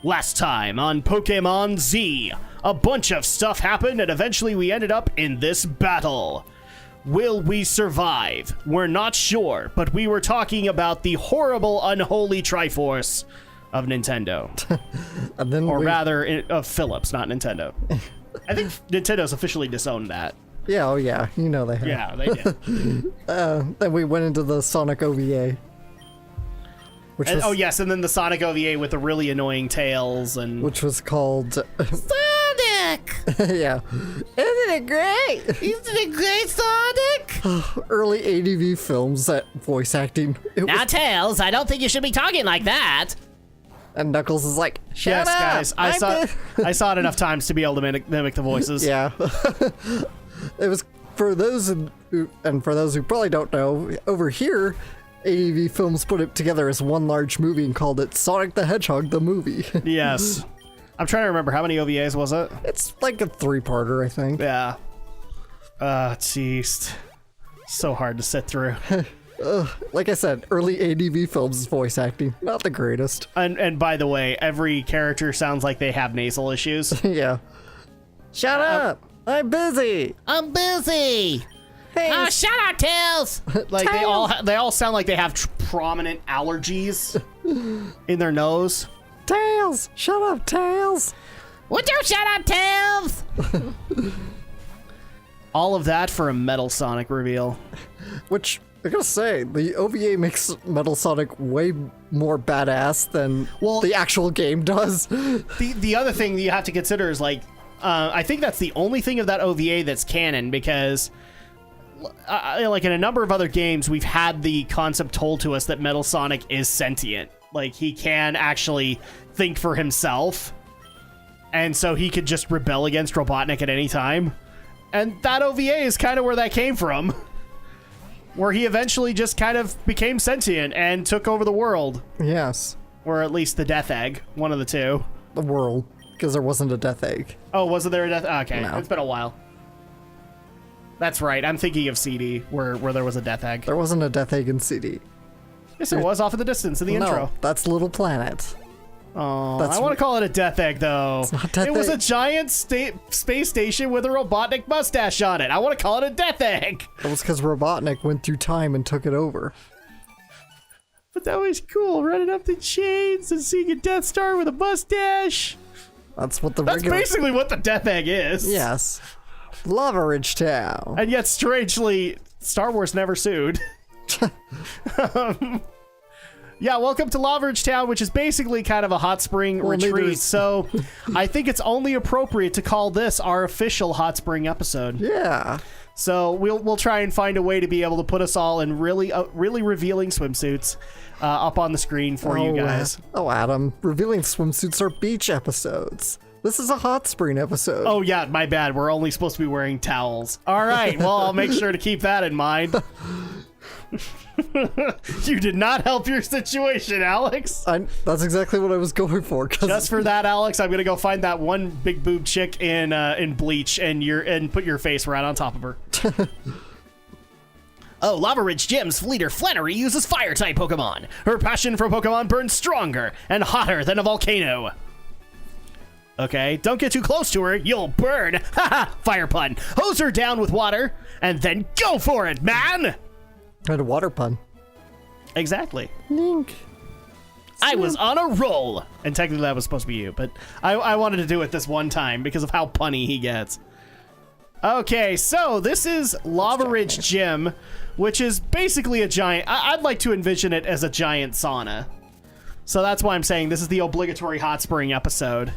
Last time on Pokemon Z, a bunch of stuff happened and eventually we ended up in this battle. Will we survive? We're not sure, but we were talking about the horrible, unholy Triforce of Nintendo. And then rather, of Philips, not Nintendo. I think Nintendo's officially disowned that. Yeah, oh yeah, you know they have. Yeah, they did. Then we went into the Sonic OVA. Oh yes, and then the Sonic OVA with the really annoying tails and... Which was called... Sonic! Yeah. Isn't it great? Isn't it great, Sonic? Early ADV films, that voice acting. Now, Tails, I don't think you should be talking like that. And Knuckles is like, shut yes, up! Guys, I saw it enough times to be able to mimic the voices. Yeah. It was, for those who probably don't know, over here, ADV Films put it together as one large movie and called it Sonic the Hedgehog the Movie. Yes. I'm trying to remember, how many OVAs was it? It's like a 3-parter, I think. Yeah. Jeez. So hard to sit through. Like I said, early ADV Films voice acting, not the greatest. And by the way, every character sounds like they have nasal issues. Yeah. Shut up! I'm busy! I'm busy. Hey, Oh, shut up, Tails. Like they all sound like they have prominent allergies in their nose. Tails! Shut up, Tails! Would you shut up, Tails? All of that for a Metal Sonic reveal. Which, I gotta say, the OVA makes Metal Sonic way more badass than the actual game does. The other thing that you have to consider is, like, I think that's the only thing of that OVA that's canon, because like in a number of other games, we've had the concept told to us that Metal Sonic is sentient. Like, he can actually think for himself, and so he could just rebel against Robotnik at any time. And that OVA is kind of where that came from, where he eventually just kind of became sentient and took over the world. Yes. Or at least the Death Egg, one of the two. The world, because there wasn't a Death Egg. Oh, wasn't there a Death? Okay, No. It's been a while. That's right. I'm thinking of CD, where there was a Death Egg. There wasn't a Death Egg in CD. Yes, there was, off in the distance in the intro. No, that's Little Planet. Oh, That's- I want to call it a Death Egg, though. It's not Death It was Egg. a giant space station with a Robotnik mustache on it. I want to call it a Death Egg. That was because Robotnik went through time and took it over. But that was cool, running up the chains and seeing a Death Star with a mustache. That's what the That's regular... basically what the Death Egg is. Yes. Lavaridge Town. And yet, strangely, Star Wars never sued. Yeah, welcome to Lavaridge Town, which is basically kind of a hot spring retreat. So I think it's only appropriate to call this our official hot spring episode. Yeah. So we'll try and find a way to be able to put us all in really revealing swimsuits up on the screen for you guys. Adam. Revealing swimsuits are beach episodes. This is a hot spring episode. Oh, yeah, my bad. We're only supposed to be wearing towels. All right, well, I'll make sure to keep that in mind. You did not help your situation, Alex. That's exactly what I was going for. Just for that, Alex, I'm gonna go find that one big boob chick in Bleach and put your face right on top of her. Oh, Lavaridge Gym's leader Flannery uses fire-type Pokemon. Her passion for Pokemon burns stronger and hotter than a volcano. Okay, don't get too close to her, you'll burn. Haha, fire pun. Hose her down with water, and then go for it, man! And a water pun. Exactly. Link. I was on a roll. And technically that was supposed to be you, but I wanted to do it this one time because of how punny he gets. Okay, so this is Lavaridge Gym, which is basically a giant... I'd like to envision it as a giant sauna. So that's why I'm saying this is the obligatory hot spring episode,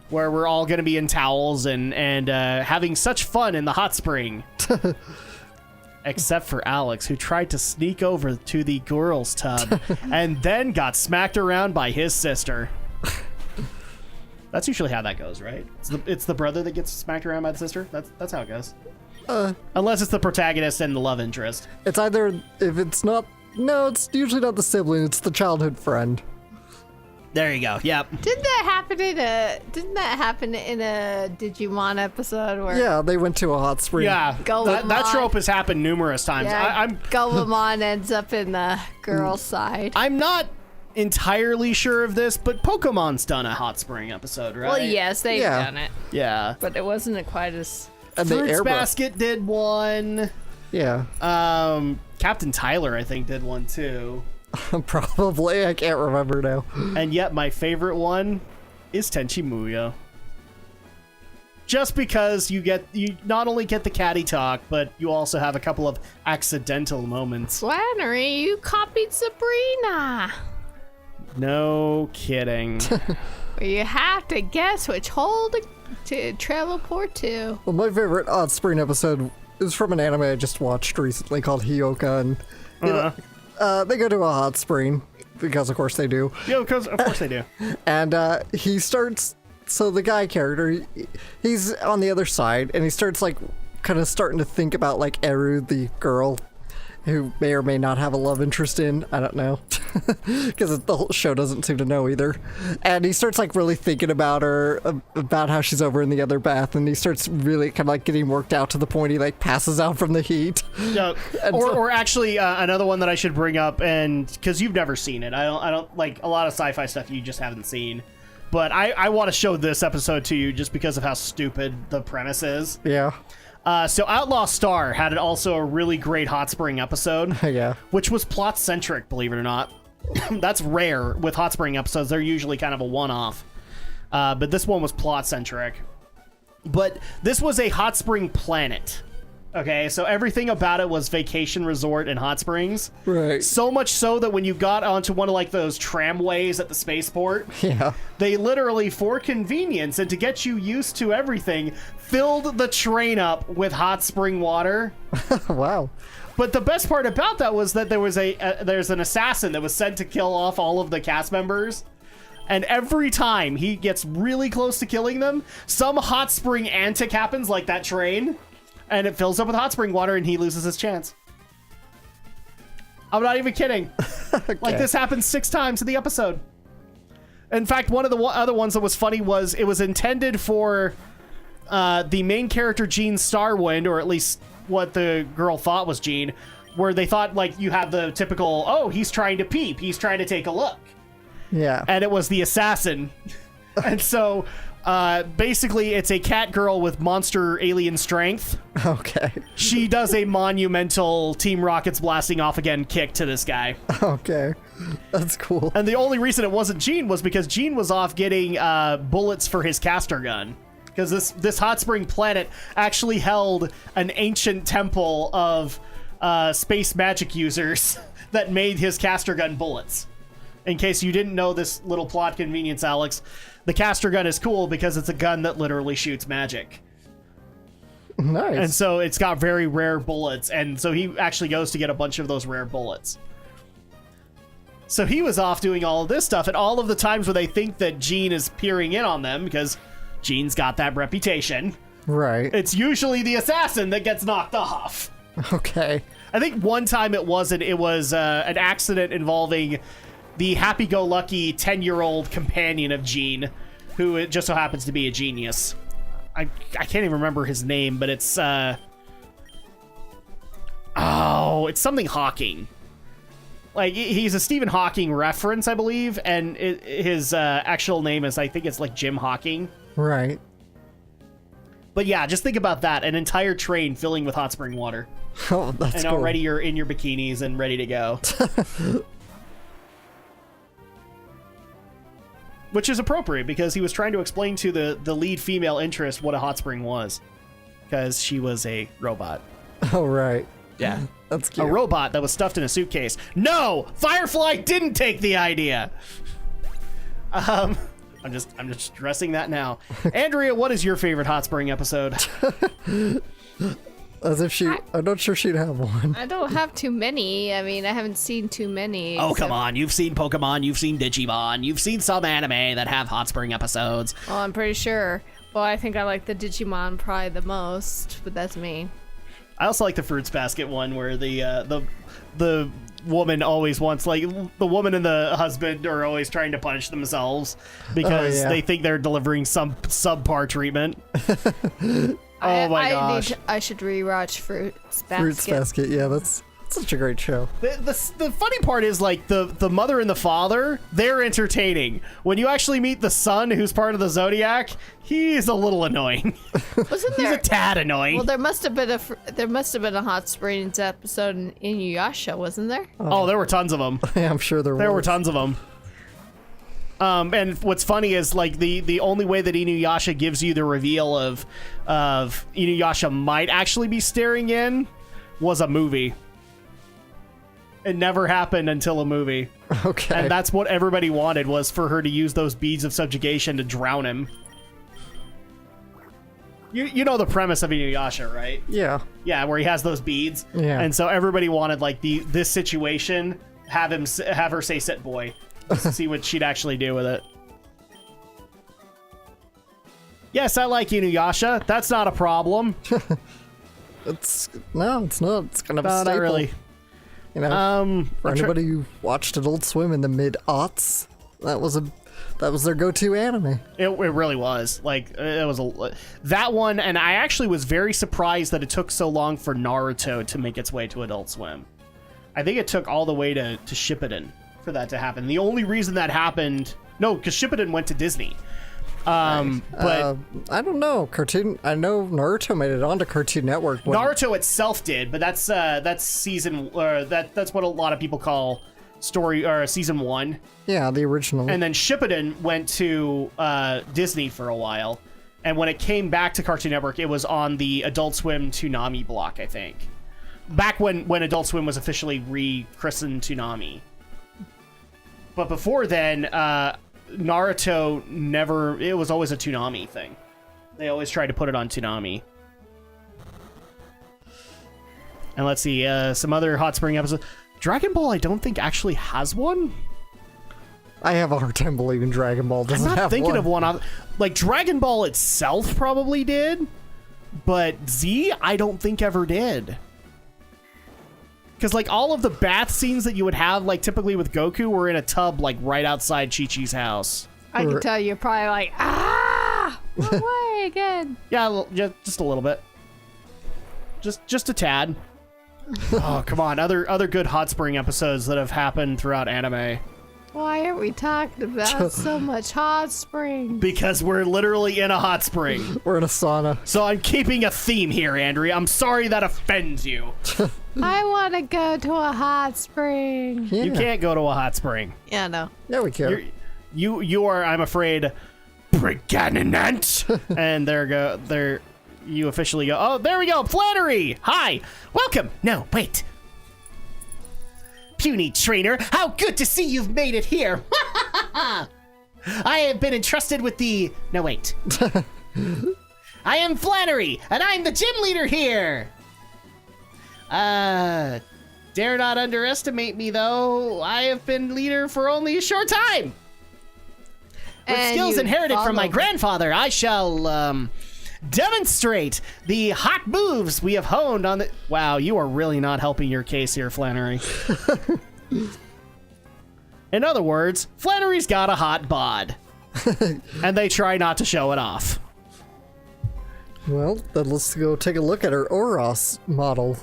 where we're all going to be in towels and having such fun in the hot spring. Except for Alex, who tried to sneak over to the girls' tub and then got smacked around by his sister. That's usually how that goes, right? It's the brother that gets smacked around by the sister? That's how it goes. Unless it's the protagonist and the love interest. It's either, if it's not, no, it's usually not the sibling, it's the childhood friend. There you go. Yep. Didn't that happen in a Digimon episode where Yeah, they went to a hot spring. Yeah. Golemon. That trope has happened numerous times. Golemon ends up in the girl's side? I'm not entirely sure of this, but Pokemon's done a hot spring episode, right? Well, yes, they've Yeah. done it, Yeah. but it wasn't quite as. And the Fruits airbrush. Basket did one. Yeah. Captain Tyler, I think, did one too. Probably. I can't remember now. And yet my favorite one is Tenchi Muyo. Just because you not only get the catty talk, but you also have a couple of accidental moments. Flannery, you copied Sabrina. No kidding. Well, you have to guess which hole to teleport to. Well, my favorite Odd Spring episode is from an anime I just watched recently called Hyoka, and they go to a hot spring because, of course, they do. Yeah, because of course they do. And he starts. So the guy character, he's on the other side, and he starts like kind of starting to think about like Eru, the girl, who may or may not have a love interest in. I don't know, because the whole show doesn't seem to know either. And he starts like really thinking about her, about how she's over in the other bath, and he starts really kind of like getting worked out to the point he like passes out from the heat. Yeah. Or actually, another one that I should bring up, and because you've never seen it, I don't like a lot of sci-fi stuff you just haven't seen. But I want to show this episode to you just because of how stupid the premise is. Yeah. So Outlaw Star had also a really great hot spring episode. Yeah. Which was plot-centric, believe it or not. That's rare with hot spring episodes. They're usually kind of a one-off. But this one was plot-centric. But this was a hot spring planet. Okay, so everything about it was vacation resort and hot springs. Right. So much so that when you got onto one of like those tramways at the spaceport, Yeah. they literally, for convenience and to get you used to everything, filled the train up with hot spring water. Wow. But the best part about that was that there's an assassin that was sent to kill off all of the cast members. And every time he gets really close to killing them, some hot spring antic happens, like that train, and it fills up with hot spring water, and he loses his chance. I'm not even kidding. Okay. Like, this happens 6 times in the episode. In fact, one of the other ones that was funny was it was intended for the main character, Jean Starwind, or at least what the girl thought was Jean, where they thought, like, you have the typical, oh, he's trying to peep, he's trying to take a look. Yeah. And it was the assassin. And so, basically, it's a cat girl with monster alien strength. Okay. She does a monumental Team Rocket's blasting off again kick to this guy. Okay. That's cool. And the only reason it wasn't Gene was because Gene was off getting bullets for his caster gun. Because this hot spring planet actually held an ancient temple of space magic users that made his caster gun bullets. In case you didn't know this little plot convenience, Alex, the caster gun is cool because it's a gun that literally shoots magic. Nice. And so it's got very rare bullets, and so he actually goes to get a bunch of those rare bullets. So he was off doing all of this stuff, and all of the times where they think that Gene is peering in on them, because Gene's got that reputation, Right. it's usually the assassin that gets knocked off. Okay. I think one time it wasn't. It was an accident involving the happy-go-lucky 10-year-old companion of Gene, who it just so happens to be a genius. I can't even remember his name, but it's it's something Hawking. Like, he's a Stephen Hawking reference, I believe, and his actual name is, I think it's like Jim Hawking. Right. But yeah, just think about that, an entire train filling with hot spring water. Oh, that's And cool. already you're in your bikinis and ready to go. Which is appropriate, because he was trying to explain to the lead female interest what a hot spring was. Because she was a robot. Oh, right. Yeah. That's A cute. robot that was stuffed in a suitcase. No! Firefly didn't take the idea! I'm just stressing that now. Andrea, what is your favorite hot spring episode? As if I'm not sure she'd have one. I don't have too many. I mean, I haven't seen too many. Oh, come on. You've seen Pokemon, you've seen Digimon, you've seen some anime that have hot spring episodes. Well, I'm pretty sure. Well, I think I like the Digimon probably the most, but that's me. I also like the Fruits Basket one where the woman always wants, like, the woman and the husband are always trying to punish themselves because they think they're delivering some subpar treatment. Oh my gosh. I should rewatch Fruits Basket. Fruits Basket, yeah, that's Such a great show. The funny part is, like, the mother and the father, they're entertaining. When you actually meet the son, who's part of the Zodiac, he's a little annoying. Wasn't He's there? a tad annoying. Well, there must have been a Hot Springs episode in Inuyasha, wasn't there? oh, there were tons of them. Yeah, I'm sure there There were was. tons of them. And what's funny is, like, the only way that Inuyasha gives you the reveal of Inuyasha might actually be staring in was a movie. It never happened until a movie. Okay. And that's what everybody wanted, was for her to use those beads of subjugation to drown him. You know the premise of Inuyasha, right? Yeah. Yeah, where he has those beads. Yeah. And so everybody wanted, like, this situation, have her say "sit boy," just to see what she'd actually do with it. Yes, I like Inuyasha. That's not a problem. It's not. It's kind of a No, staple. not really. You know, for I'm try- anybody who watched Adult Swim in the mid-aughts, that was their go-to anime. It really was. Like, it was that one, and I actually was very surprised that it took so long for Naruto to make its way to Adult Swim. I think it took all the way to Shippuden for that to happen. The only reason that happened, no, because Shippuden went to Disney. But I don't know. I know Naruto made it onto Cartoon Network. Naruto itself did, but that's season, that's what a lot of people call season 1. Yeah, the original. And then Shippuden went to Disney for a while, and when it came back to Cartoon Network, it was on the Adult Swim Toonami block, I think. Back when Adult Swim was officially rechristened Toonami. But before then, Naruto it was always a Toonami thing. They always tried to put it on Toonami. And let's see, some other Hot Spring episodes. Dragon Ball, I don't think actually has one. I have a hard time believing Dragon Ball doesn't I'm not have thinking one. of one. Like, Dragon Ball itself probably did, but Z, I don't think ever did. Because, like, all of the bath scenes that you would have, like, typically with Goku, were in a tub, like, right outside Chi-Chi's house. I can tell you're probably like, one way again. Yeah, just a little bit. Just a tad. Oh, come on. Other good Hot Spring episodes that have happened throughout anime. Why aren't we talking about so much Hot Spring? Because we're literally in a hot spring. We're in a sauna. So I'm keeping a theme here, Andrea. I'm sorry that offends you. I want to go to a hot spring. Yeah. You can't go to a hot spring. Yeah, no. Yeah, we can. You are, I'm afraid, pregnant. And there you officially go. Oh, there we go. Flannery. Hi. Welcome. No, wait. Puny trainer, how good to see you've made it here. I have been entrusted with the... No, wait. I am Flannery, and I'm the gym leader here. Dare not underestimate me, though. I have been leader for only a short time. With And skills you inherited from my followed- grandfather, I shall demonstrate the hot moves we have honed on the... Wow, you are really not helping your case here, Flannery. In other words, Flannery's got a hot bod. And they try not to show it off. Well, then let's go take a look at her Oros model.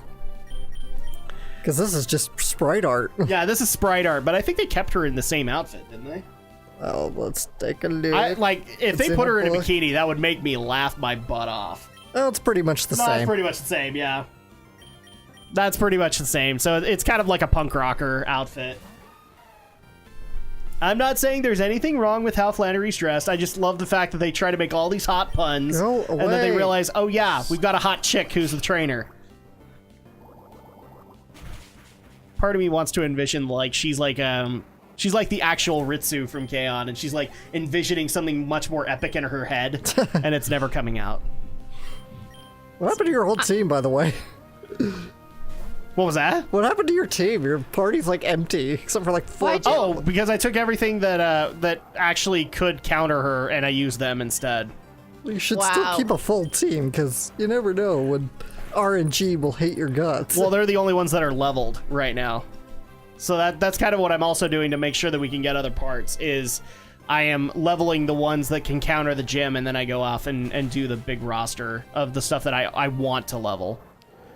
Because this is just sprite art. Yeah, this is sprite art, but I think they kept her in the same outfit, didn't they? Oh, let's take a look. If It's they in put a her in a book. bikini, that would make me laugh my butt off. Oh, it's pretty much the No, it's same. pretty much the same, yeah. That's pretty much the same. So it's kind of like a punk rocker outfit. I'm not saying there's anything wrong with how Flannery's dressed. I just love the fact that they try to make all these hot puns. Go And then they away. realize, oh yeah, we've got a hot chick who's the trainer. Part of me wants to envision she's like the actual Ritsu from K-On! And she's like envisioning something much more epic in her head. And it's never coming out. What happened to your whole team, by the way? What was that? What happened to your team? Your party's like empty, except for like 4 Oh, because I took everything that actually could counter her, and I used them instead. You should still Wow. keep a full team, because you never know when RNG will hate your guts. Well, they're the only ones that are leveled right now. So that's kind of what I'm also doing to make sure that we can get other parts, is I am leveling the ones that can counter the gym, and then I go off and do the big roster of the stuff that I want to level.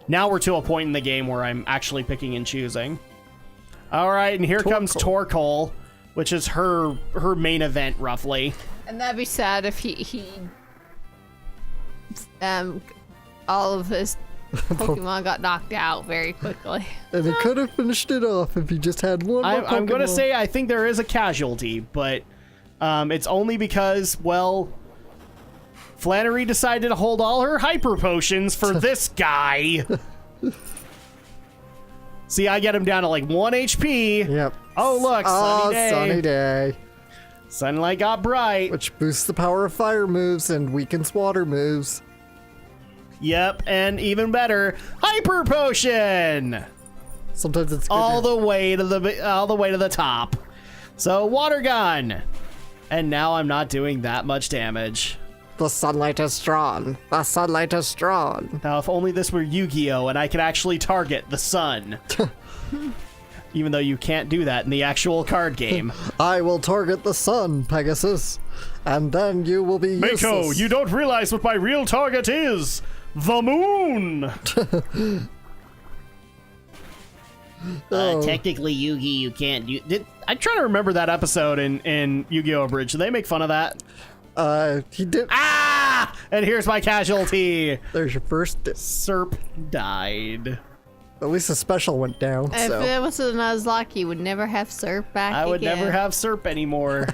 Now we're to a point in the game where I'm actually picking and choosing. All right, and here comes Torkoal, which is her main event, roughly. And that'd be sad if he all of his Pokemon got knocked out very quickly. And he could have finished it off if he just had one more I'm going to Pokemon. say I think there is a casualty, but it's only because, well, Flannery decided to hold all her hyper potions for this guy. See, I get him down to like 1 HP. Yep. Oh, look, sunny day. Sunny day. Sunlight got bright. Which boosts the power of fire moves and weakens water moves. Yep, and even better, hyper potion. Sometimes it's good all the way to the top. So water gun, and now I'm not doing that much damage. The sunlight is strong. The sunlight is strong. Now, if only this were Yu-Gi-Oh! And I could actually target the sun. Even though you can't do that in the actual card game. I will target the sun, Pegasus, and then you will be useless. Mako, you don't realize what my real target is. The moon. Technically, Yugi, you can't do. I'm trying to remember that episode in Yu-Gi-Oh! Abridged. Did they make fun of that? He did. Ah! And here's my casualty. There's your first. Serp died. At least the special went down. If So it was a Nuzlocke, you would never have Surf back I would again. never have Serp anymore.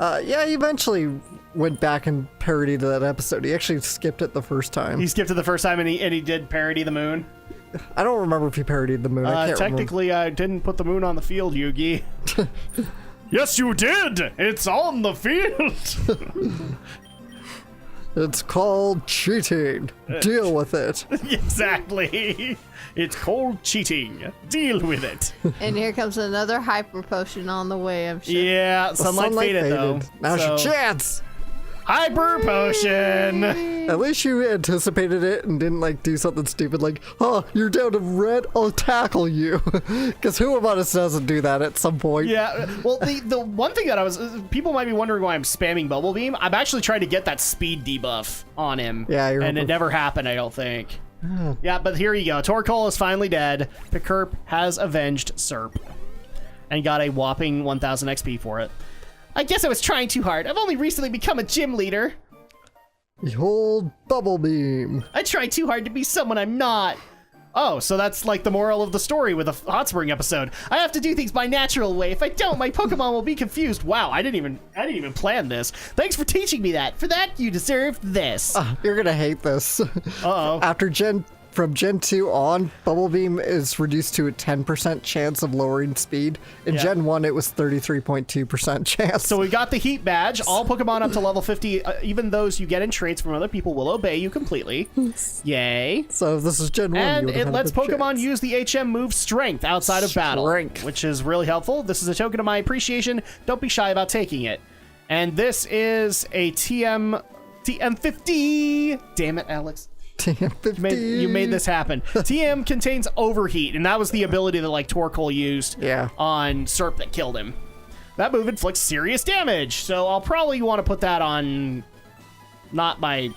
yeah, he eventually went back and parodied that episode. He actually skipped it the first time. He skipped it the first time, and he did parody the moon. I don't remember if he parodied the moon. I can't Technically, I didn't put the moon on the field, Yugi. Yes, you did. It's on the field. It's called cheating. Deal with it. Exactly. It's called cheating. Deal with it. And here comes another hyper potion on the way, I'm sure. The Yeah, sunlight faded though. Now's your So, chance. hyper potion. At least you anticipated it and didn't like do something stupid like, oh, you're down to red, I'll tackle you. Because who of us doesn't do that at some point? Yeah, well, the one thing that people might be wondering why I'm spamming Bubble Beam. I'm actually trying to get that speed debuff on him. Yeah, I and remember. it never happened, I don't think. Yeah, but here you go. Torkoal is finally dead. Pikerp has avenged Serp and got a whopping 1,000 XP for it. I guess I was trying too hard. I've only recently become a gym leader. Behold, Bubble Beam. I try too hard to be someone I'm not. Oh, so that's like the moral of the story with the hot spring episode. I have to do things my natural way. If I don't, my Pokemon will be confused. Wow, I didn't even plan this. Thanks for teaching me that. For that, you deserve this. You're gonna hate this. Uh-oh. From Gen 2 on, Bubble Beam is reduced to a 10% chance of lowering speed. In Yeah. Gen 1, it was 33.2% chance. So we got the Heat Badge. All Pokemon up to level 50, even those you get in traits from other people, will obey you completely. Yay. So if this is Gen 1, And you it lets Pokemon use the HM move Strength outside of battle, Strength. which is really helpful. This is a token of my appreciation. Don't be shy about taking it. And this is a TM50. Damn it, Alex. TM50. You made this happen. TM contains Overheat, and that was the ability that like Torkoal used Yeah. on Serp that killed him. That move inflicts serious damage, so I'll probably want to put that on not my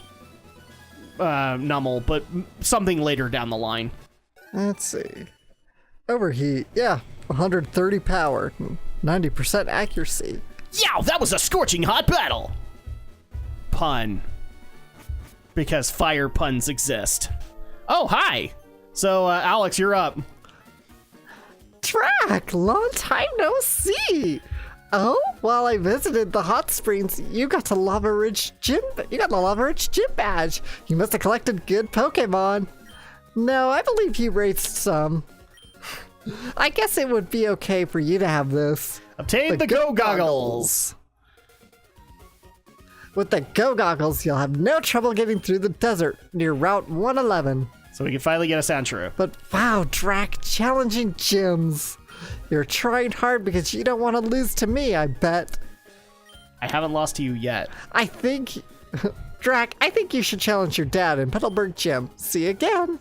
Nummel, but something later down the line. Let's see. Overheat. Yeah. 130 power. 90% accuracy. Yow, that was a scorching hot battle! Pun. Because fire puns exist. Oh, hi! So, Alex, you're up. Drak, long time no see. Oh, while I visited the hot springs, you got the Lavaridge Gym badge. You must have collected good Pokemon. No, I believe you raced some. I guess it would be okay for you to have this. Obtain the Go Goggles! With the Go Goggles, you'll have no trouble getting through the desert near Route 111. So we can finally get a Sandshrew. But wow, Drak, challenging gyms. You're trying hard because you don't want to lose to me, I bet. I haven't lost to you yet. I think, Drak, I think you should challenge your dad in Petalburg Gym. See you again.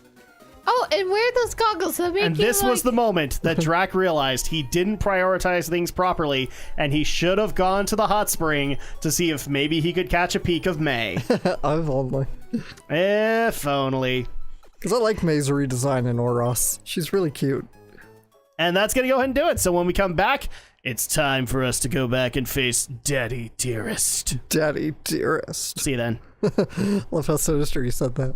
Oh, and wear those goggles. That make And you this was the moment that Drak realized he didn't prioritize things properly, and he should have gone to the hot spring to see if maybe he could catch a peek of May. I've only. If only. Because I like May's redesign in Oros. She's really cute. And that's going to go ahead and do it. So when we come back, it's time for us to go back and face Daddy Dearest. Daddy Dearest. See you then. Love how sinister you said that.